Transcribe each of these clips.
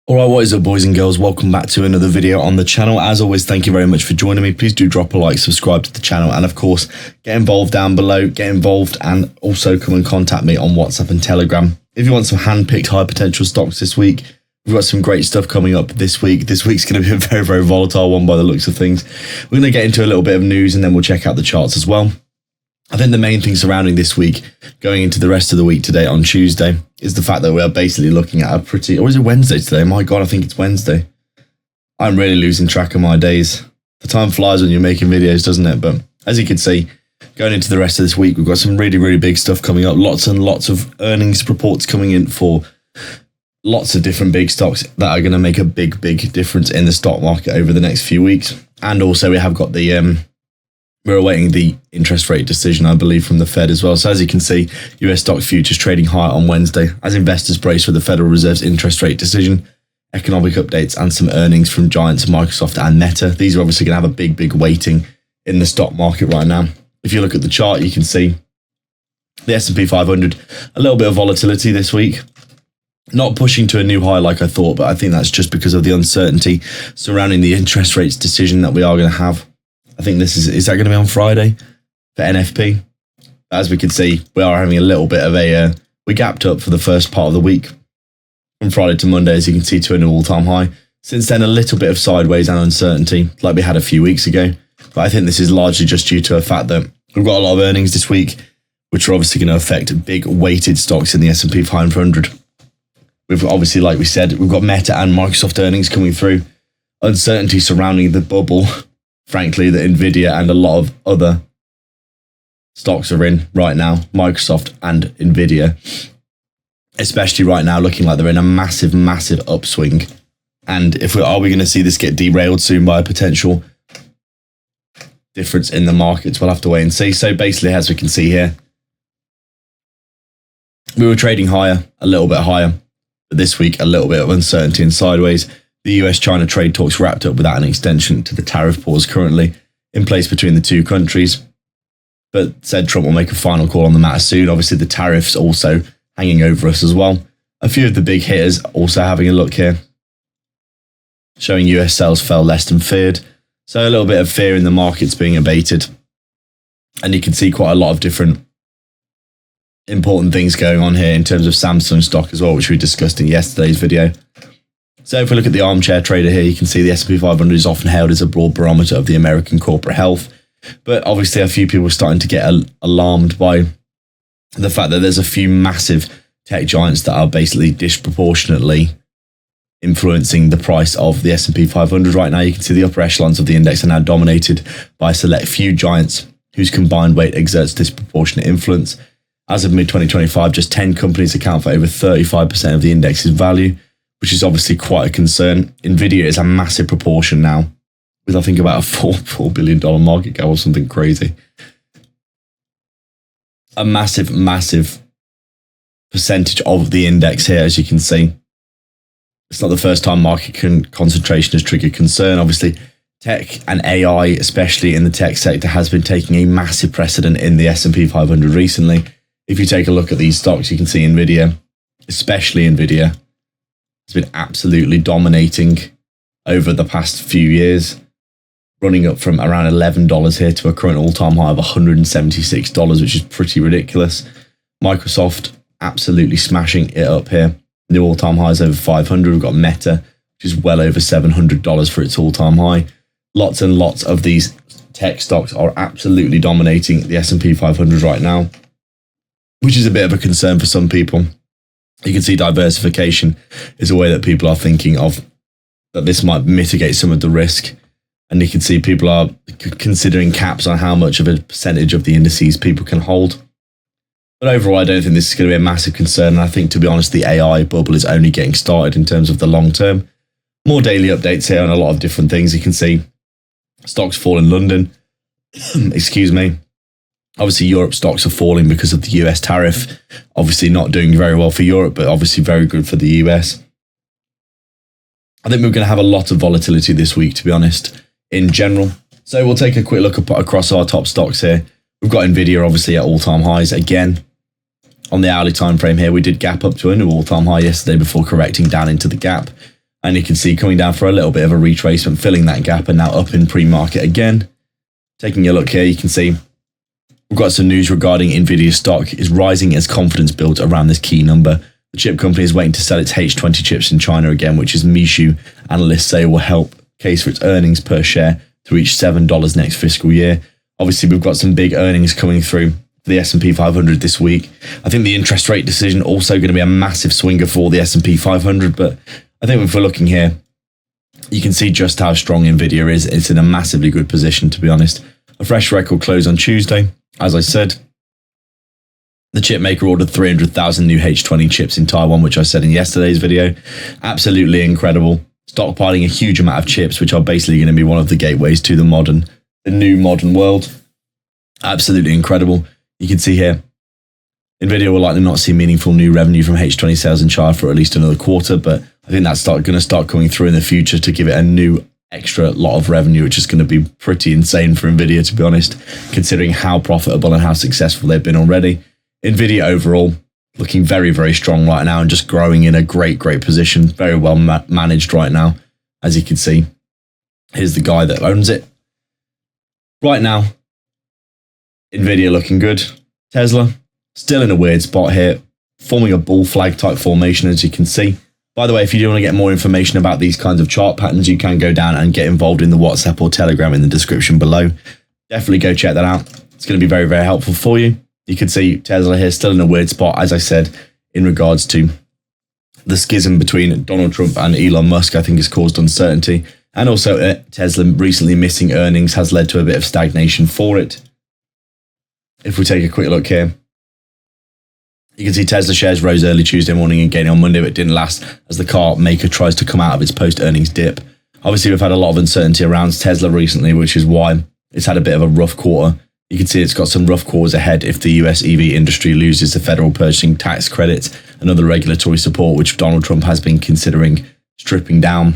Alright, what is up boys and girls, welcome back to another video on the channel. As always, thank you very much for joining me. Please do drop a like, subscribe to the channel, and of course, get involved down below, and also come and contact me on WhatsApp and Telegram. If you want some hand-picked high potential stocks this week, we've got some great stuff coming up this week. This week's going to be a very, very volatile one by the looks of things. We're going to get into a little bit of news and then we'll check out the charts as well. I think the main thing surrounding this week, going into the rest of the week today on Tuesday, is the fact that we are basically looking at a pretty... Or is it Wednesday today? My God, I think it's Wednesday. I'm really losing track of my days. The time flies when you're making videos, doesn't it? But as you can see, going into the rest of this week, we've got some really, really big stuff coming up. Lots and lots of earnings reports coming in for lots of different big stocks that are going to make a big, big difference in the stock market over the next few weeks. And also we have got the... We're awaiting the interest rate decision, I believe, from the Fed as well. So as you can see, US stock futures trading higher on Wednesday as investors brace for the Federal Reserve's interest rate decision, economic updates, and some earnings from giants Microsoft and Meta. These are obviously going to have a big, big weighting in the stock market right now. If you look at the chart, you can see the S&P 500, a little bit of volatility this week. Not pushing to a new high like I thought, but I think that's just because of the uncertainty surrounding the interest rates decision that we are going to have. I think this is that going to be on Friday for NFP? As we can see, we are having a little bit of a, we gapped up for the first part of the week from Friday to Monday, as you can see, to a new all-time high. Since then, a little bit of sideways and uncertainty like we had a few weeks ago. But I think this is largely just due to the fact that we've got a lot of earnings this week, which are obviously going to affect big weighted stocks in the S&P 500. We've obviously, like we said, we've got Meta and Microsoft earnings coming through. Uncertainty surrounding the bubble, frankly, that Nvidia and a lot of other stocks are in right now, Microsoft and Nvidia, especially right now, looking like they're in a massive, massive upswing. And are we going to see this get derailed soon by a potential difference in the markets? We'll have to wait and see. So basically, as we can see here, we were trading higher, a little bit higher, but this week, a little bit of uncertainty and sideways. The US-China trade talks wrapped up without an extension to the tariff pause currently in place between the two countries, but said Trump will make a final call on the matter soon. Obviously, the tariffs also hanging over us as well. A few of the big hitters also having a look here, showing US sales fell less than feared. So a little bit of fear in the markets being abated. And you can see quite a lot of different important things going on here in terms of Samsung stock as well, which we discussed in yesterday's video. So if we look at the armchair trader here, you can see the S&P 500 is often hailed as a broad barometer of the American corporate health. But obviously a few people are starting to get alarmed by the fact that there's a few massive tech giants that are basically disproportionately influencing the price of the S&P 500 right now. You can see the upper echelons of the index are now dominated by a select few giants whose combined weight exerts disproportionate influence. As of mid-2025, just 10 companies account for over 35% of the index's value, which is obviously quite a concern. Nvidia is a massive proportion now, with I think about a $4 billion market cap or something crazy. A massive, massive percentage of the index here, as you can see. It's not the first time market concentration has triggered concern. Obviously, tech and AI, especially in the tech sector, has been taking a massive precedent in the S&P 500 recently. If you take a look at these stocks, you can see Nvidia, especially Nvidia, has been absolutely dominating over the past few years, running up from around $11 here to a current all-time high of $176, which is pretty ridiculous. Microsoft absolutely smashing it up here. New all-time highs over 500. We've got Meta, which is well over $700 for its all-time high. Lots and lots of these tech stocks are absolutely dominating the S&P 500 right now, which is a bit of a concern for some people. You can see diversification is a way that people are thinking of, that this might mitigate some of the risk. And you can see people are considering caps on how much of a percentage of the indices people can hold. But overall, I don't think this is going to be a massive concern. And I think, to be honest, the AI bubble is only getting started in terms of the long term. More daily updates here on a lot of different things. You can see stocks fall in London. Excuse me. Obviously, Europe stocks are falling because of the US tariff. Obviously not doing very well for Europe, but obviously very good for the US. I think we're going to have a lot of volatility this week, to be honest, in general. So we'll take a quick look across our top stocks here. We've got Nvidia obviously at all-time highs again. On the hourly time frame here, we did gap up to a new all-time high yesterday before correcting down into the gap. And you can see coming down for a little bit of a retracement, filling that gap, and now up in pre-market again. Taking a look here, you can see we've got some news regarding Nvidia stock is rising as confidence builds around this key number. The chip company is waiting to sell its H20 chips in China again, which is Mishu analysts say will help case for its earnings per share to reach $7 next fiscal year. Obviously, we've got some big earnings coming through for the S&P 500 this week. I think the interest rate decision also going to be a massive swinger for the S&P 500, but I think if we're looking here, you can see just how strong Nvidia is. It's in a massively good position, to be honest. A fresh record close on Tuesday. As I said, the chip maker ordered 300,000 new H20 chips in Taiwan, which I said in yesterday's video. Absolutely incredible. Stockpiling a huge amount of chips, which are basically going to be one of the gateways to the new modern world. Absolutely incredible. You can see here, Nvidia will likely not see meaningful new revenue from H20 sales in China for at least another quarter, but I think that's going to start coming through in the future to give it a new extra lot of revenue, which is going to be pretty insane for Nvidia, to be honest, considering how profitable and how successful they've been already. Nvidia overall looking very, very strong right now and just growing in a great position. Very well managed right now, as you can see. Here's the guy that owns it. Right now, Nvidia looking good. Tesla still in a weird spot here, forming a bull flag type formation, as you can see. By the way, if you do want to get more information about these kinds of chart patterns, you can go down and get involved in the WhatsApp or Telegram in the description below. Definitely go check that out. It's going to be very, very helpful for you. You can see Tesla here still in a weird spot, as I said, in regards to the schism between Donald Trump and Elon Musk, I think has caused uncertainty. And also Tesla recently missing earnings has led to a bit of stagnation for it. If we take a quick look here, you can see Tesla shares rose early Tuesday morning and gaining on Monday, but didn't last as the car maker tries to come out of its post-earnings dip. Obviously, we've had a lot of uncertainty around Tesla recently, which is why it's had a bit of a rough quarter. You can see it's got some rough quarters ahead if the US EV industry loses the federal purchasing tax credits and other regulatory support, which Donald Trump has been considering stripping down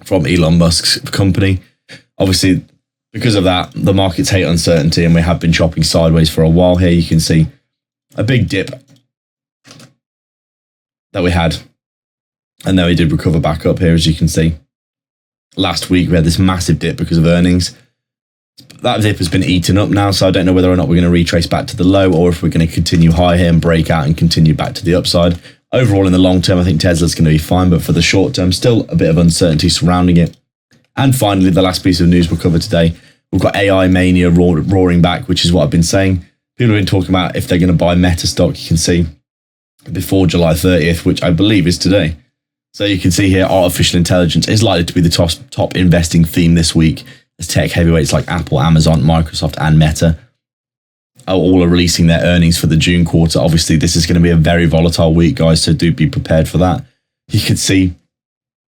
from Elon Musk's company. Obviously, because of that, the markets hate uncertainty, and we have been chopping sideways for a while here. You can see a big dip that we had, and then we did recover back up here, as you can see. Last week, we had this massive dip because of earnings. That dip has been eaten up now, so I don't know whether or not we're going to retrace back to the low or if we're going to continue high here and break out and continue back to the upside. Overall, in the long term, I think Tesla's going to be fine, but for the short term, still a bit of uncertainty surrounding it. And finally, the last piece of news we'll cover today, we've got AI mania roaring back, which is what I've been saying. People have been talking about if they're going to buy Meta stock, you can see, before July 30th, which I believe is today. So you can see here, artificial intelligence is likely to be the top investing theme this week, as tech heavyweights like Apple, Amazon, Microsoft, and Meta all are releasing their earnings for the June quarter. Obviously, this is going to be a very volatile week, guys, so do be prepared for that. You can see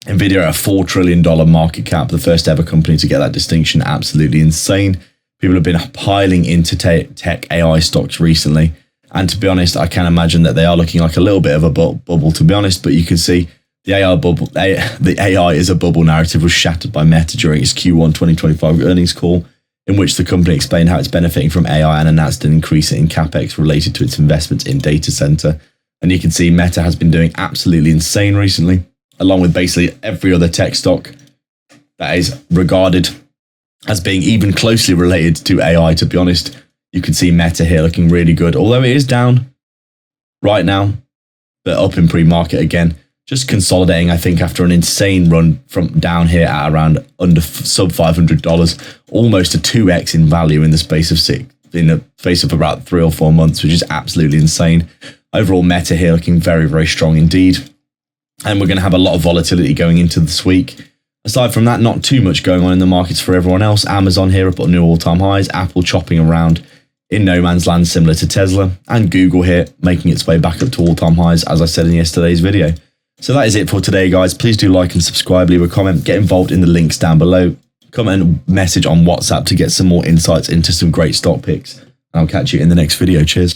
Nvidia at a $4 trillion market cap, the first ever company to get that distinction. Absolutely insane. People have been piling into tech AI stocks recently. And to be honest, I can imagine that they are looking like a little bit of a bubble, to be honest. But you can see the AI bubble, the AI is a bubble narrative was shattered by Meta during its Q1 2025 earnings call, in which the company explained how it's benefiting from AI and announced an increase in capex related to its investments in data center. And you can see Meta has been doing absolutely insane recently, along with basically every other tech stock that is regarded as being even closely related to AI, to be honest. You can see Meta here looking really good, although it is down right now, but up in pre-market again. Just consolidating, I think, after an insane run from down here at around under sub $500, almost a 2x in value in the space of about 3 or 4 months, which is absolutely insane. Overall, Meta here looking very, very strong indeed. And we're going to have a lot of volatility going into this week. Aside from that, not too much going on in the markets for everyone else. Amazon here up at new all-time highs. Apple chopping around in no man's land, similar to Tesla. And Google here making its way back up to all-time highs, as I said in yesterday's video. So that is it for today, guys. Please do like and subscribe, leave a comment, get involved in the links down below. Comment and message on WhatsApp to get some more insights into some great stock picks. I'll catch you in the next video. Cheers.